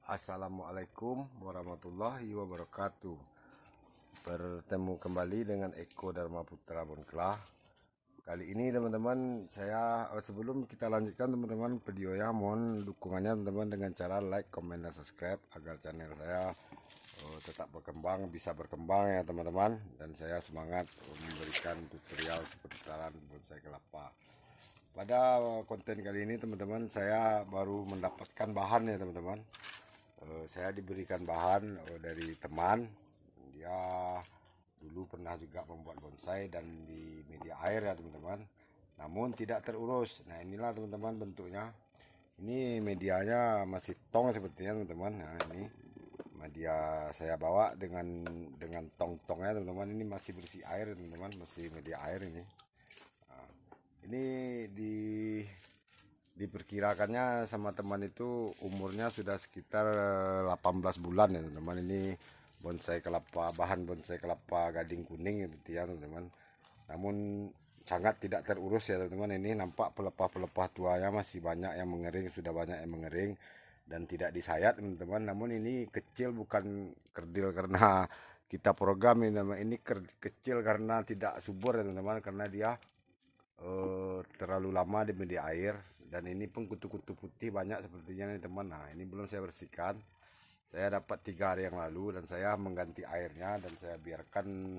Assalamualaikum warahmatullahi wabarakatuh. Bertemu kembali dengan Eko Dharma Putra Bonklah. Kali ini teman-teman, sebelum kita lanjutkan teman-teman videonya, mohon dukungannya teman-teman dengan cara like, comment, dan subscribe agar channel saya tetap berkembang, bisa berkembang ya teman-teman. Dan saya semangat memberikan tutorial seputaran bonsai kelapa. Pada konten kali ini teman-teman, saya baru mendapatkan bahan ya teman-teman. Saya diberikan bahan dari teman. Dia dulu pernah juga membuat bonsai dan di media air ya teman-teman, namun tidak terurus. Nah inilah teman-teman bentuknya. Ini medianya masih tong sepertinya teman-teman. Nah ini media saya bawa dengan tong-tongnya teman-teman. Ini masih bersih air teman-teman, masih media air ini. Nah, ini diperkirakannya sama teman itu umurnya sudah sekitar 18 bulan ya teman-teman. Ini bonsai kelapa, bahan bonsai kelapa gading kuning ya teman-teman. Namun sangat tidak terurus ya teman-teman. Ini nampak pelepah-pelepah tuanya masih banyak yang mengering, sudah banyak yang mengering dan tidak disayat teman-teman. Namun ini kecil, bukan kerdil karena kita program ini kecil karena tidak subur ya teman-teman, karena dia terlalu lama di media air. Dan ini pun kutu-kutu putih banyak sepertinya nih teman. Nah ini belum saya bersihkan, saya dapat 3 hari yang lalu dan saya mengganti airnya dan saya biarkan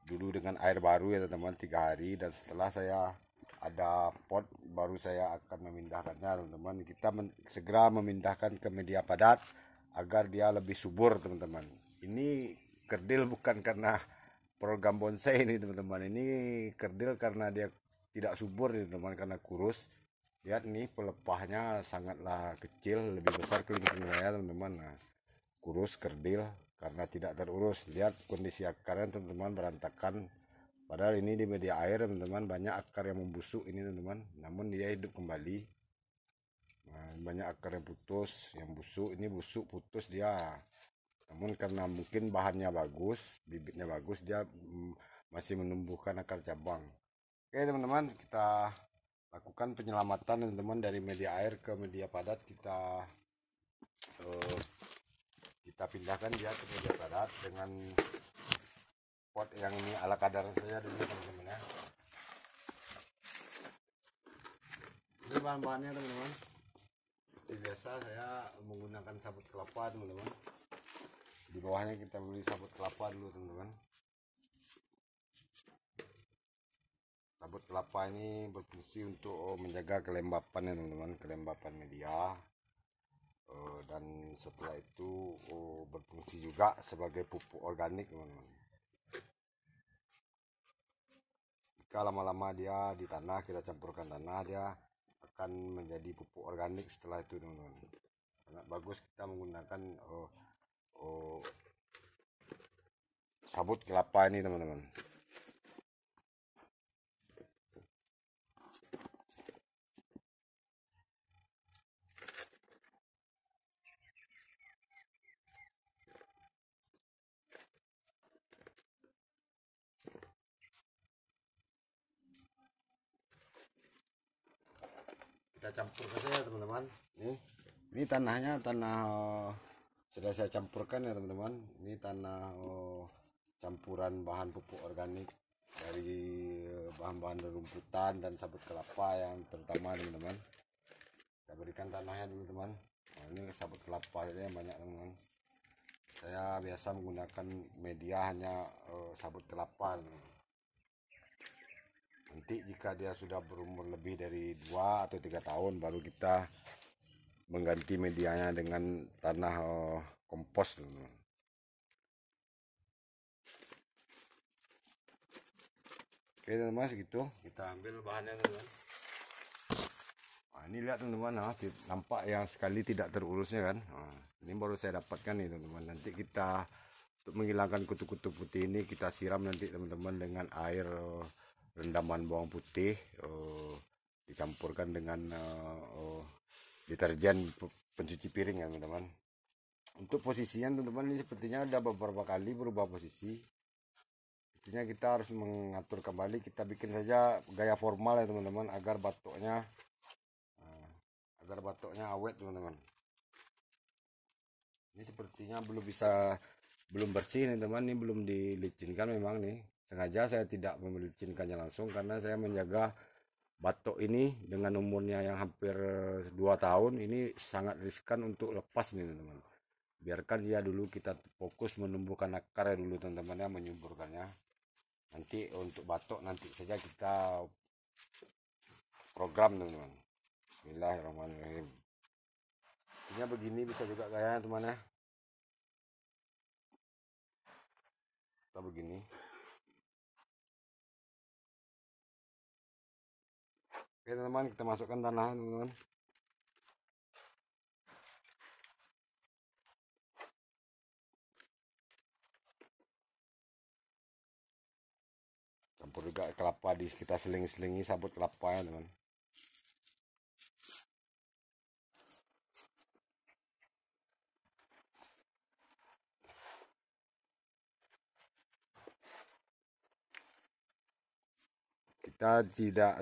dulu dengan air baru ya teman-teman 3 hari. Dan setelah saya ada pot baru saya akan memindahkannya teman-teman. Kita segera memindahkan ke media padat agar dia lebih subur teman-teman. Ini kerdil bukan karena program bonsai ini teman-teman, ini kerdil karena dia tidak subur nih teman, karena kurus. Lihat nih pelepahnya sangatlah kecil, lebih besar kelingking saya teman-teman. Nah, kurus kerdil karena tidak terurus. Lihat kondisi akarnya teman-teman, berantakan. Padahal ini di media air teman-teman, banyak akar yang membusuk ini teman-teman, namun dia hidup kembali. Nah, banyak akar yang putus, yang busuk. Ini busuk putus dia. Namun karena mungkin bahannya bagus, bibitnya bagus, dia masih menumbuhkan akar cabang. Oke teman-teman, kita lakukan penyelamatan teman-teman dari media air ke media padat. Kita pindahkan dia ke media padat dengan pot yang ini ala kadar saya dulu teman-teman ya. Ini bahan-bahannya teman-teman. Seperti biasa saya menggunakan sabut kelapa teman-teman. Di bawahnya kita beli sabut kelapa dulu teman-teman. Sabut kelapa ini berfungsi untuk menjaga kelembapan ya teman-teman, kelembapan media. Dan setelah itu berfungsi juga sebagai pupuk organik teman-teman. Jika lama-lama dia di tanah, kita campurkan tanah, dia akan menjadi pupuk organik setelah itu teman-teman. Sangat bagus kita menggunakan sabut kelapa ini teman-teman. Kita campurkan saja teman-teman. Ini tanahnya sudah saya campurkan ya teman-teman. Ini tanah campuran bahan pupuk organik dari bahan-bahan rumputan dan sabut kelapa yang terutama teman-teman. Kita berikan tanahnya dulu teman. Nah, ini sabut kelapa saja yang banyak teman-teman. Saya biasa menggunakan media hanya sabut kelapa teman-teman. Nanti jika dia sudah berumur lebih dari 2 atau 3 tahun baru kita mengganti medianya dengan tanah kompos teman-teman. Oke teman-teman, segitu kita ambil bahannya teman-teman. Nah, ini lihat teman-teman, nampak yang sekali tidak terurusnya kan. Nah, ini baru saya dapatkan nih teman-teman. Nanti kita untuk menghilangkan kutu-kutu putih ini kita siram nanti teman-teman dengan air rendaman bawang putih, dicampurkan dengan deterjen pencuci piring ya teman-teman. Untuk posisinya teman-teman, ini sepertinya ada beberapa kali berubah posisi. Sepertinya kita harus mengatur kembali. Kita bikin saja gaya formal ya teman-teman, agar batoknya awet teman-teman. sepertinya belum bersih nih teman, ini belum dilicinkan memang nih. Sengaja saya tidak melicinkannya langsung karena saya menjaga batok ini dengan umurnya yang hampir 2 tahun ini sangat riskan untuk lepas nih teman-teman. Biarkan dia dulu, kita fokus menumbuhkan akarnya dulu teman-teman ya, menyuburkannya. Nanti untuk batok nanti saja kita program teman-teman. Bismillahirrahmanirrahim. Ini begini bisa juga kayaknya teman ya. Kita begini. Oke teman-teman, kita masukkan tanah teman-teman. Campur juga kelapa, kita selingi sabut kelapanya teman.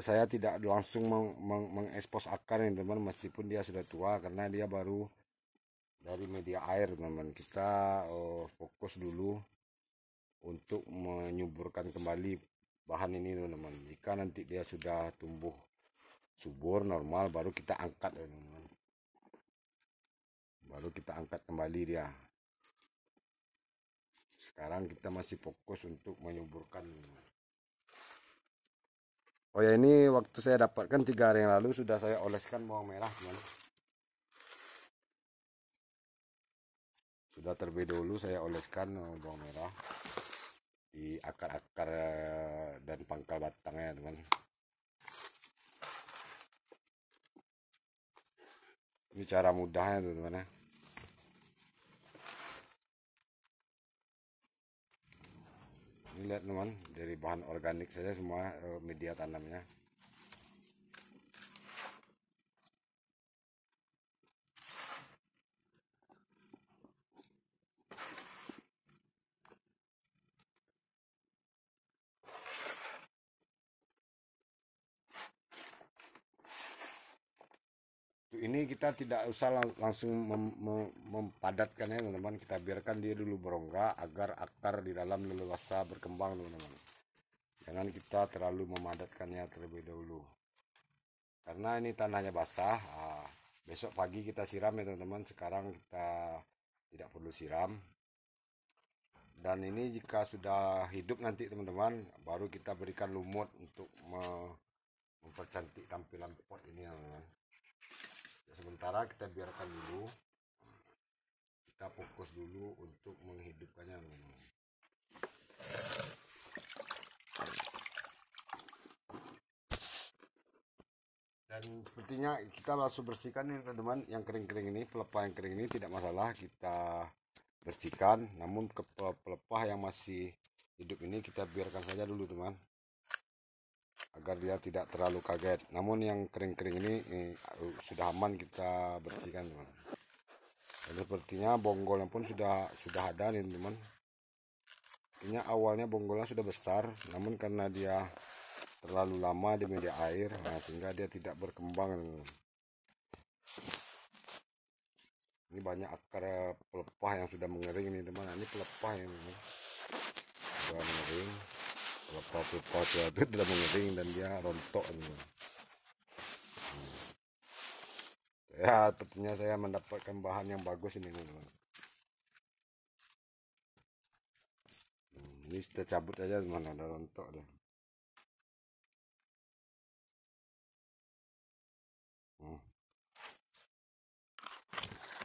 Saya tidak langsung mengekspos akar ini teman, meskipun dia sudah tua karena dia baru dari media air teman. Kita fokus dulu untuk menyuburkan kembali bahan ini teman-teman. Jika nanti dia sudah tumbuh subur normal, baru kita angkat teman-teman. Baru kita angkat kembali dia. Sekarang kita masih fokus untuk menyuburkan teman-teman. Oh ya, ini waktu saya dapatkan 3 hari yang lalu sudah saya oleskan bawang merah teman. Sudah terlebih dahulu saya oleskan bawang merah di akar-akar dan pangkal batangnya teman. Ini cara mudahnya teman-teman ya. Ini lihat teman, dari bahan organik saja semua media tanamnya. Ini kita tidak usah langsung mempadatkannya teman-teman, kita biarkan dia dulu berongga agar akar di dalam leluasa berkembang teman-teman. Jangan kita terlalu memadatkannya terlebih dahulu karena ini tanahnya basah. Besok pagi kita siram ya teman-teman, sekarang kita tidak perlu siram. Dan ini jika sudah hidup nanti teman-teman, baru kita berikan lumut untuk mempercantik tampilan pot ini teman-teman. Sementara kita biarkan dulu, kita fokus dulu untuk menghidupkannya teman-teman. Dan sepertinya kita langsung bersihkan nih teman-teman, yang kering-kering ini, pelepah yang kering ini tidak masalah, kita bersihkan. Namun pelepah yang masih hidup ini kita biarkan saja dulu teman, agar dia tidak terlalu kaget. Namun yang kering-kering ini sudah aman kita bersihkan teman. Dan sepertinya bonggolnya pun sudah ada nih teman. Artinya awalnya bonggolnya sudah besar, namun karena dia terlalu lama di media air, sehingga dia tidak berkembang teman. Ini banyak akar pelepah yang sudah mengering nih teman. Ini pelepah yang sudah mengering. Pelepah itu sudah mengering dan dia rontok teman. Ya, sepertinya saya mendapatkan bahan yang bagus ini teman. Ini kita cabut aja teman, ada rontok deh.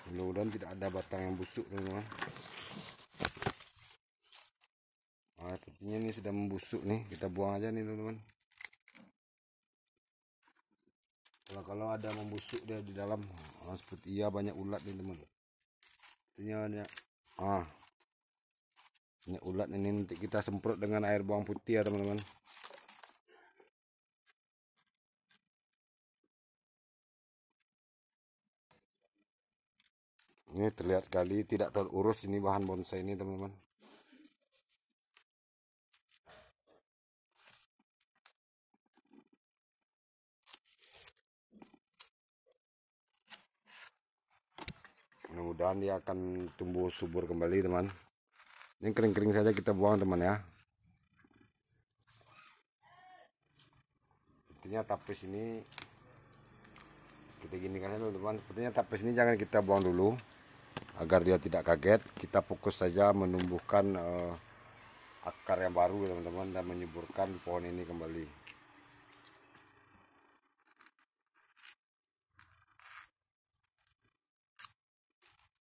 Mudah-mudahan tidak ada batang yang busuk teman-teman. Sepertinya ini sudah membusuk nih, kita buang aja nih teman-teman. Kalau ada membusuk dia di dalam, seperti banyak ulat nih teman. Sepertinya banyak ulat ini, nanti kita semprot dengan air bawang putih ya teman-teman. Ini terlihat sekali tidak terurus ini bahan bonsai ini teman-teman. mudah-mudahan dia akan tumbuh subur kembali teman. Ini kering-kering saja kita buang teman ya. Sepertinya tapis ini kita ginikan dulu teman. Sepertinya tapis ini jangan kita buang dulu agar dia tidak kaget. Kita fokus saja menumbuhkan akar yang baru teman-teman dan menyuburkan pohon ini kembali.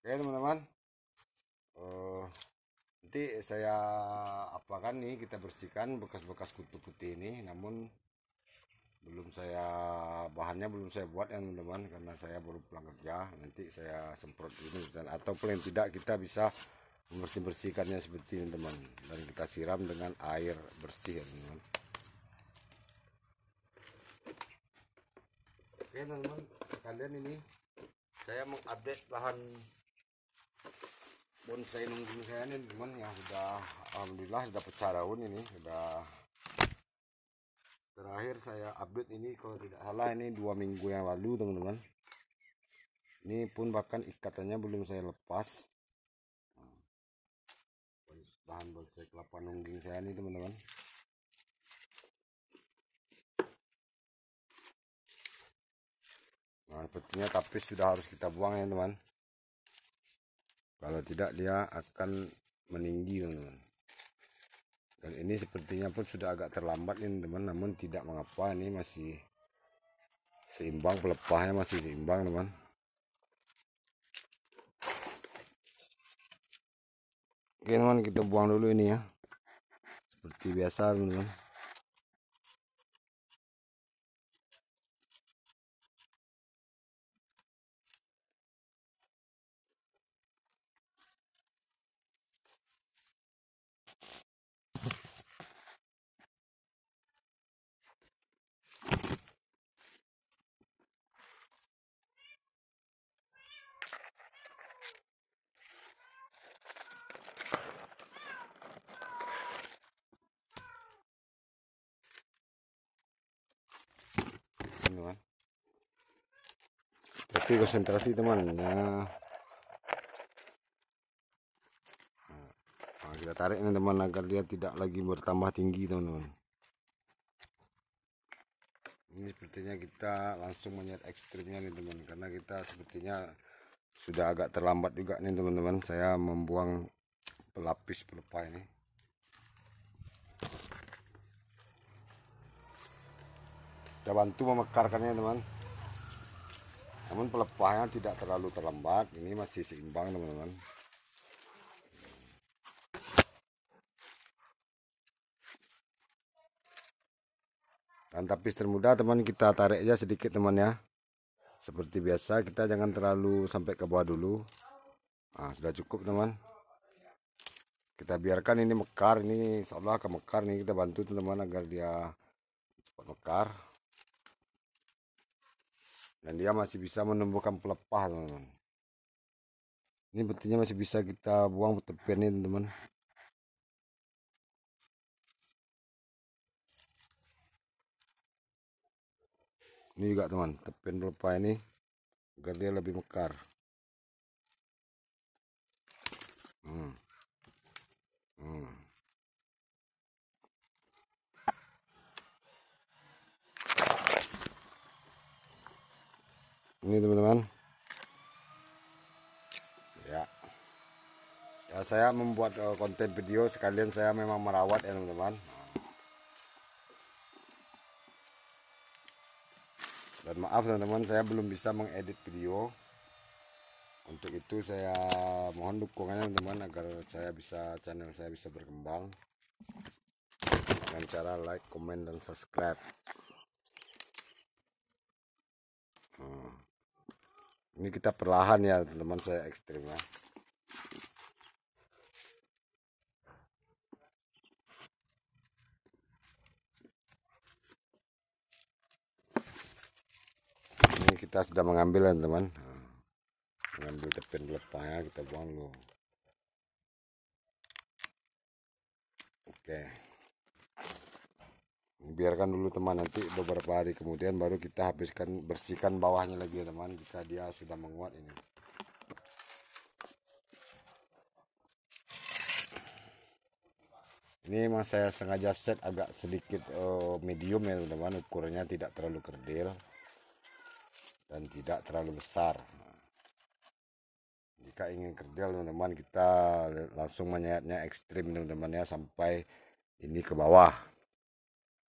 Oke teman-teman, nanti saya apakan nih, kita bersihkan bekas-bekas kutu putih ini. Namun bahannya belum saya buat ya teman-teman, karena saya baru pulang kerja. Nanti saya semprot ini atau paling tidak kita bisa membersihkannya seperti ini teman, dan kita siram dengan air bersih ya teman-teman. Oke teman-teman sekalian, ini saya mengupdate lahan bonsai nungging saya ini teman, yang sudah alhamdulillah sudah pecah daun. Ini sudah terakhir saya update ini kalau tidak salah ini 2 minggu yang lalu teman-teman. Ini pun bahkan ikatannya belum saya lepas. Bahan bonsai kelapa nungging saya ini teman-teman. Nah sepertinya tapis sudah harus kita buang ya teman. Kalau tidak dia akan meninggi teman-teman. Dan ini sepertinya pun sudah agak terlambat ini teman, namun tidak mengapa, ini masih seimbang, pelepahnya masih seimbang teman. Oke teman, kita buang dulu ini ya, seperti biasa teman-teman. Teman, tapi konsentrasi teman ya. Nah, kita tarik ini teman agar dia tidak lagi bertambah tinggi teman-teman. Ini sepertinya kita langsung menyet ekstrimnya nih teman, karena kita sepertinya sudah agak terlambat juga nih teman-teman. Saya membuang pelapis pelepah ini. Kita bantu memekarkannya teman. Namun pelepahnya tidak terlalu terlambat, ini masih seimbang teman-teman. Dan tapis termuda teman, kita tarik aja sedikit teman ya. Seperti biasa, kita jangan terlalu sampai ke bawah dulu. Nah, sudah cukup teman. Kita biarkan ini mekar, ini seolah akan mekar nih. Kita bantu teman agar dia cepat mekar. Dan dia masih bisa menumbuhkan pelepah teman-teman. Ini betinnya masih bisa kita buang tepian ini teman. Ini juga teman, tepian pelepah ini agar dia lebih mekar. Ini teman-teman ya, saya membuat konten video sekalian, saya memang merawat ya teman-teman. Dan maaf teman-teman, saya belum bisa mengedit video. Untuk itu saya mohon dukungannya teman-teman, agar channel saya bisa berkembang dengan cara like, komen, dan subscribe. Ini kita perlahan ya teman-teman, saya ekstrim ya. Ini kita sudah mengambil ya teman, mengambil tepian pelepahnya, kita buang dulu. Oke, biarkan dulu teman, nanti beberapa hari kemudian baru kita bersihkan bawahnya lagi ya teman, jika dia sudah menguat ini. Ini memang saya sengaja set agak sedikit medium ya teman-teman, ukurannya tidak terlalu kerdil dan tidak terlalu besar. Jika ingin kerdil teman-teman, kita langsung menyayatnya ekstrim teman-teman ya, sampai ini ke bawah.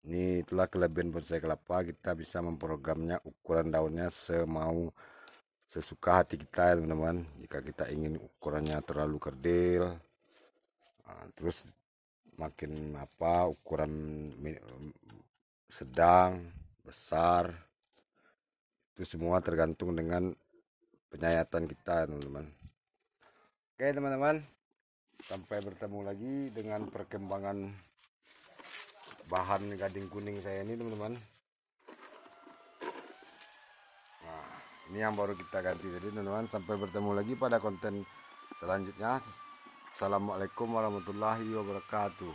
Ini itulah kelebihan bonsai kelapa, kita bisa memprogramnya ukuran daunnya sesuka hati kita ya teman-teman. Jika kita ingin ukurannya terlalu kerdil, terus makin ukuran sedang, besar, itu semua tergantung dengan penyayatan kita teman-teman. Oke teman-teman, sampai bertemu lagi dengan perkembangan bahan gading kuning saya ini teman-teman. Nah, ini yang baru kita ganti tadi teman-teman. Sampai bertemu lagi pada konten selanjutnya. Assalamualaikum warahmatullahi wabarakatuh.